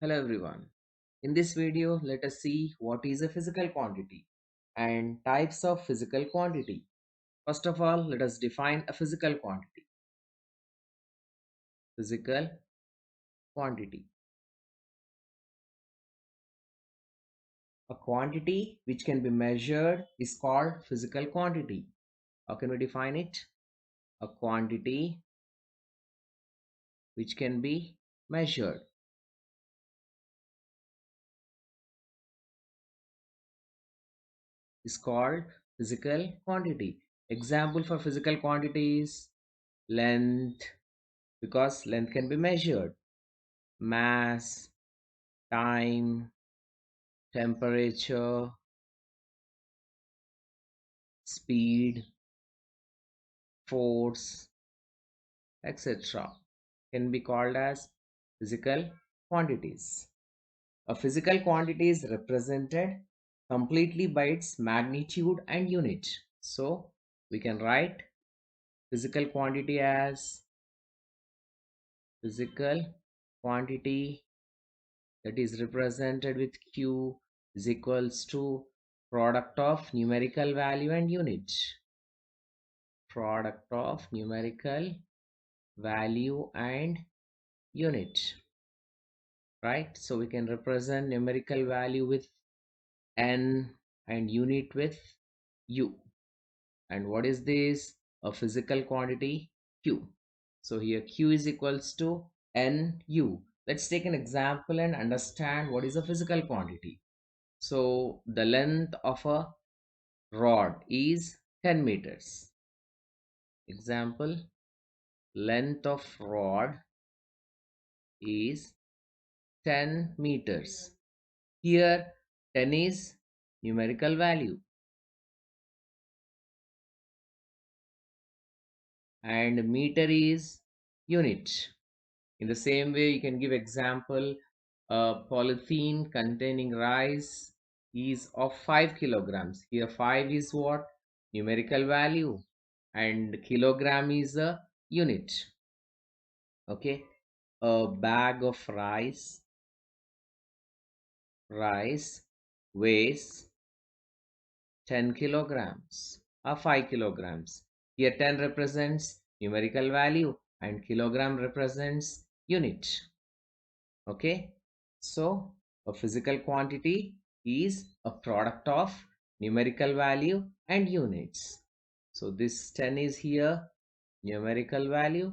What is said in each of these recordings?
Hello everyone. In this video, let us see what is a physical quantity and types of physical quantity. First of all, let us define a physical quantity. Physical quantity. A quantity which can be measured is called physical quantity. How can we define it? A quantity which can be measured is called physical quantity. Example for physical quantity is length, because length can be measured, mass, time, temperature, speed, force, etc. can be called as physical quantities. A physical quantity is represented completely by its magnitude and unit. So we can write physical quantity as physical quantity that is represented with Q is equals to product of numerical value and unit. Product of numerical value and unit, right? So we can represent numerical value with N and unit with U. And what is this? A physical quantity Q. So here Q is equals to NU. Let's take an example and understand what is a physical quantity. So the length of a rod is 10 meters. Example, length of rod is 10 meters. Here 10 is numerical value and meter is unit. In the same way, you can give example, a polythene containing rice is of 5 kilograms. Here 5 is what? Numerical value, and kilogram is a unit. Okay, a bag of rice weighs 10 kilograms or 5 kilograms. Here 10 represents numerical value and kilogram represents unit. Okay, so a physical quantity is a product of numerical value and units. So this 10 is here numerical value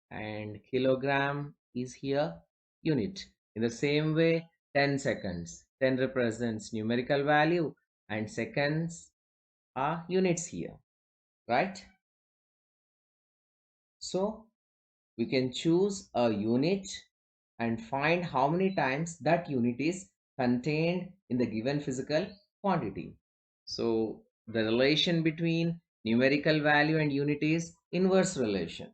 and kilogram is here unit. In the same way, 10 seconds. 10 represents numerical value and seconds are units here, right? So we can choose a unit and find how many times that unit is contained in the given physical quantity. So the relation between numerical value and unit is inverse relation.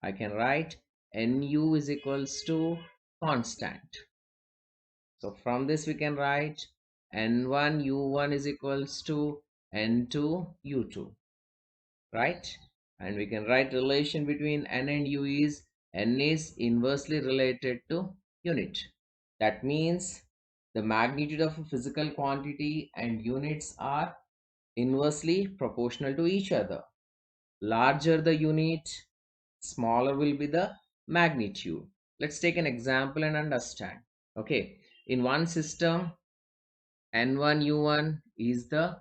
I can write Nu is equals to constant. So from this we can write N1 U1 is equals to N2 U2, right? And we can write relation between N and U is N is inversely related to unit. That means the magnitude of a physical quantity and units are inversely proportional to each other. Larger the unit, smaller will be the magnitude. Let's take an example and understand. Okay, in one system, N1 U1 is the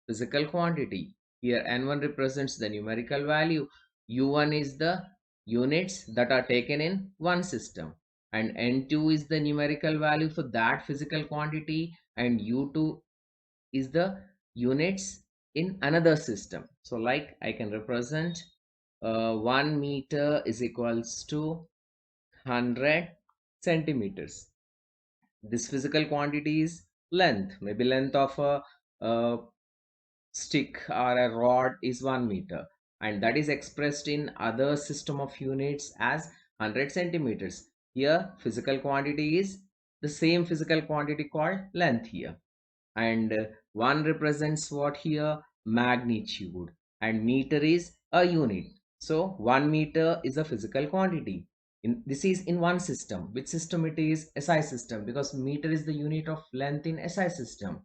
physical quantity. Here N1 represents the numerical value, U1 is the units that are taken in one system, and N2 is the numerical value for that physical quantity, and U2 is the units in another system. So like I can represent 1 meter is equals to 100 centimeters. This physical quantity is length. Maybe length of a stick or a rod is 1 meter, and that is expressed in other system of units as 100 centimeters. Here physical quantity is the same physical quantity called length here, and 1 represents what here? Magnitude, and meter is a unit. So 1 meter is a physical quantity. This is in one system. Which system it is? SI system, because meter is the unit of length in SI system.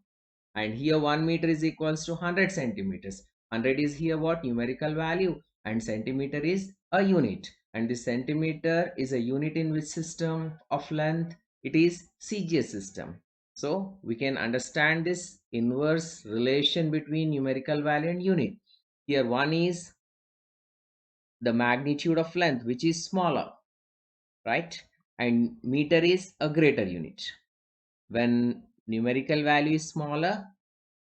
And here 1 meter is equals to 100 centimeters. 100 is here what? Numerical value, and centimeter is a unit. And this centimeter is a unit in which system of length? It is CGS system. So we can understand this inverse relation between numerical value and unit. Here 1 is the magnitude of length, which is smaller, right? And meter is a greater unit. When numerical value is smaller,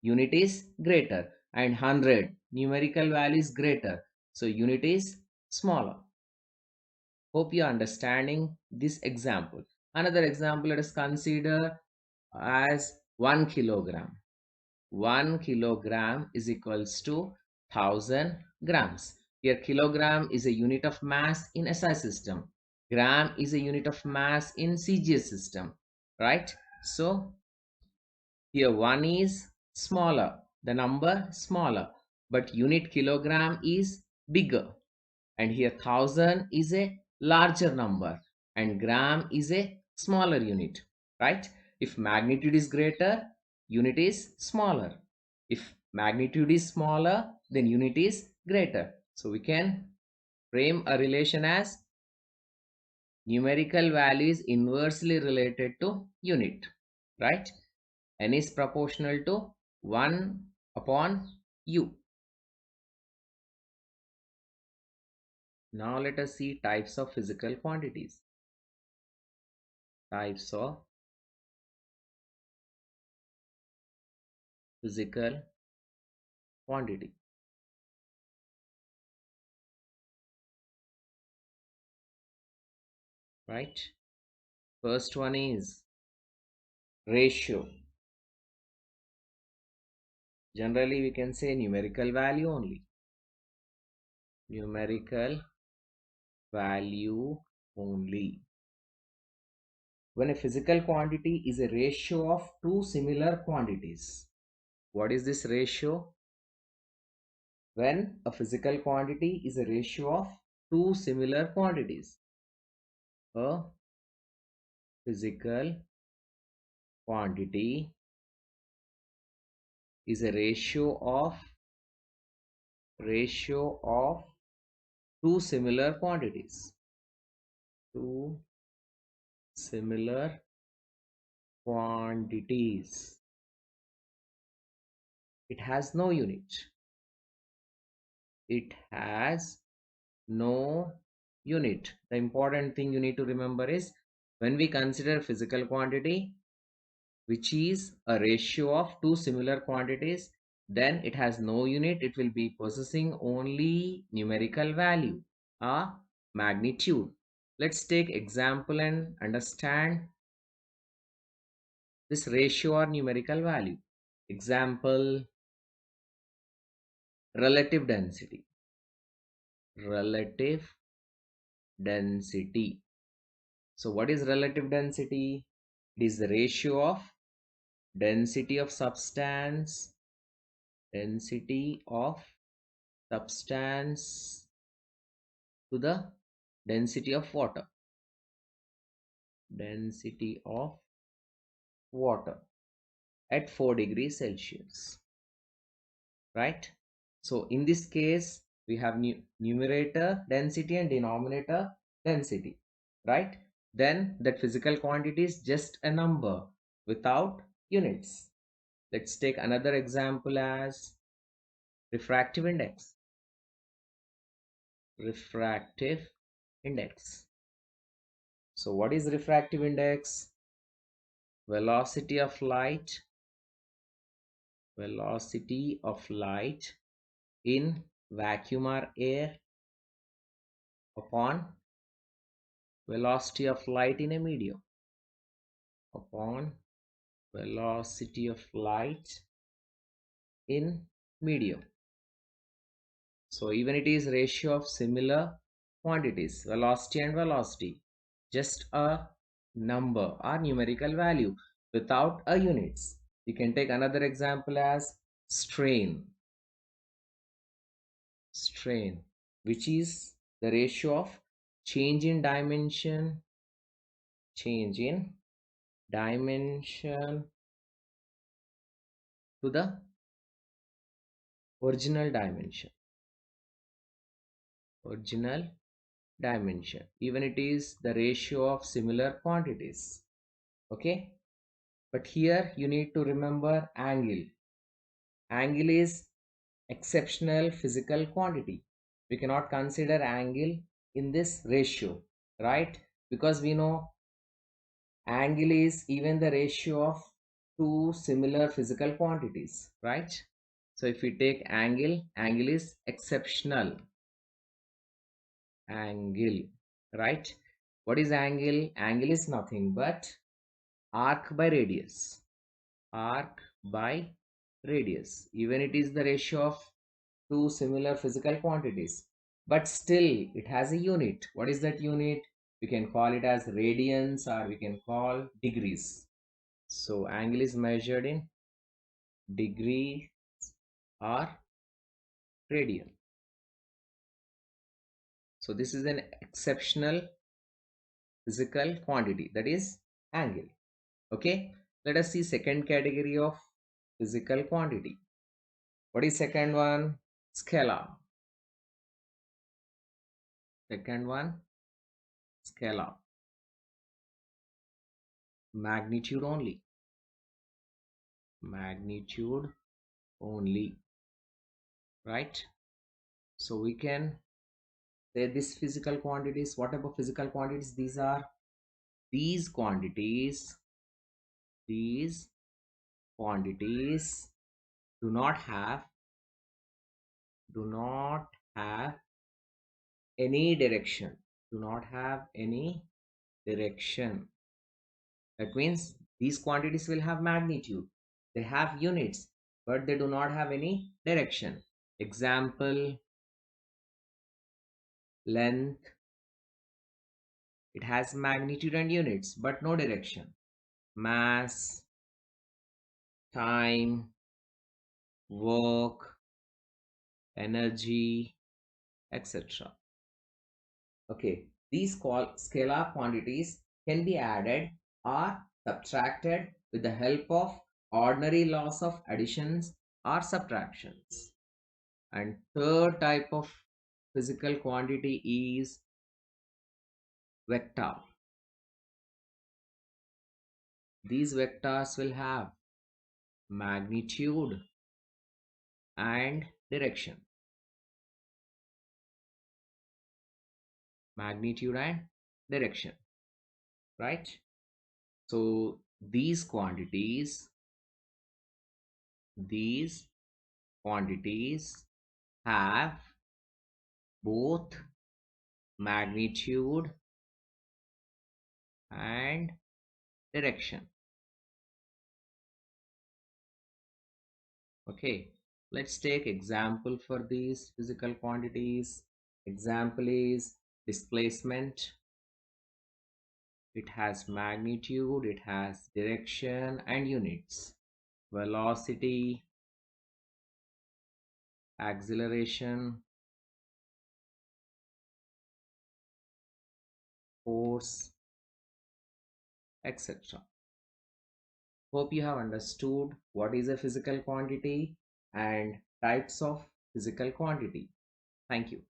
unit is greater, and 100 numerical value is greater, so unit is smaller. Hope you are understanding this example. Another example, let us consider as 1 kilogram. 1 kilogram is equals to 1000 grams. Here kilogram is a unit of mass in SI system. Gram is a unit of mass in CGS system, right? So here 1 is smaller, the number smaller, but unit kilogram is bigger. And here 1000 is a larger number and gram is a smaller unit, right? If magnitude is greater, unit is smaller. If magnitude is smaller, then unit is greater. So we can frame a relation as numerical value is inversely related to unit, right? N is proportional to 1 upon U. Now let us see types of physical quantities. Types of physical quantity, right? First one is ratio. Generally we can say numerical value only. Numerical value only. When a physical quantity is a ratio of two similar quantities. What is this ratio? When a physical quantity is a ratio of two similar quantities. A physical quantity is a ratio of two similar quantities. Two similar quantities. It has no unit. It has no unit. The important thing you need to remember is when we consider physical quantity, which is a ratio of two similar quantities, then it has no unit. It will be possessing only numerical value, a magnitude. Let's take example and understand this ratio or numerical value. Example, relative density. Relative density. So what is relative density? It is the ratio of density of substance, density of substance to the density of water. Density of water at 4 degrees Celsius, right? So in this case, we have numerator density and denominator density, right? Then that physical quantity is just a number without units. Let's take another example as refractive index. Refractive index. So what is refractive index? Velocity of light. Velocity of light in vacuum or air upon velocity of light in a medium. Upon velocity of light in medium. So even it is ratio of similar quantities, velocity and velocity, just a number or numerical value without a units. You can take another example as strain. Strain, which is the ratio of change in dimension, change in dimension to the original dimension, original dimension, even it is the ratio of similar quantities. Okay, but here you need to remember angle. Angle is exceptional physical quantity. We cannot consider angle in this ratio, right? Because we know angle is even the ratio of two similar physical quantities, right? So if we take angle, angle is exceptional angle, right? What is angle? Angle is nothing but arc by radius, arc by radius, even it is the ratio of two similar physical quantities, but still it has a unit. What is that unit? We can call it as radians, or we can call degrees. So angle is measured in degree or radian. So this is an exceptional physical quantity, that is angle. Okay, let us see second category of physical quantity. What is second one? Scalar. Second one, scalar. Magnitude only, magnitude only, right? So we can say this physical quantities. What about physical quantities? These are these quantities, these quantities do not have, do not have any direction, do not have any direction. That means these quantities will have magnitude, they have units, but they do not have any direction. Example, length, it has magnitude and units but no direction. Mass, time, work, energy, etc. Okay, these scalar quantities can be added or subtracted with the help of ordinary laws of additions or subtractions. And third type of physical quantity is vector. These vectors will have magnitude and direction. Magnitude and direction, right? So these quantities have both magnitude and direction. Okay, let's take example for these physical quantities. Example is displacement. It has magnitude, it has direction and units. Velocity, acceleration, force, etc. Hope you have understood what is a physical quantity and types of physical quantity. Thank you.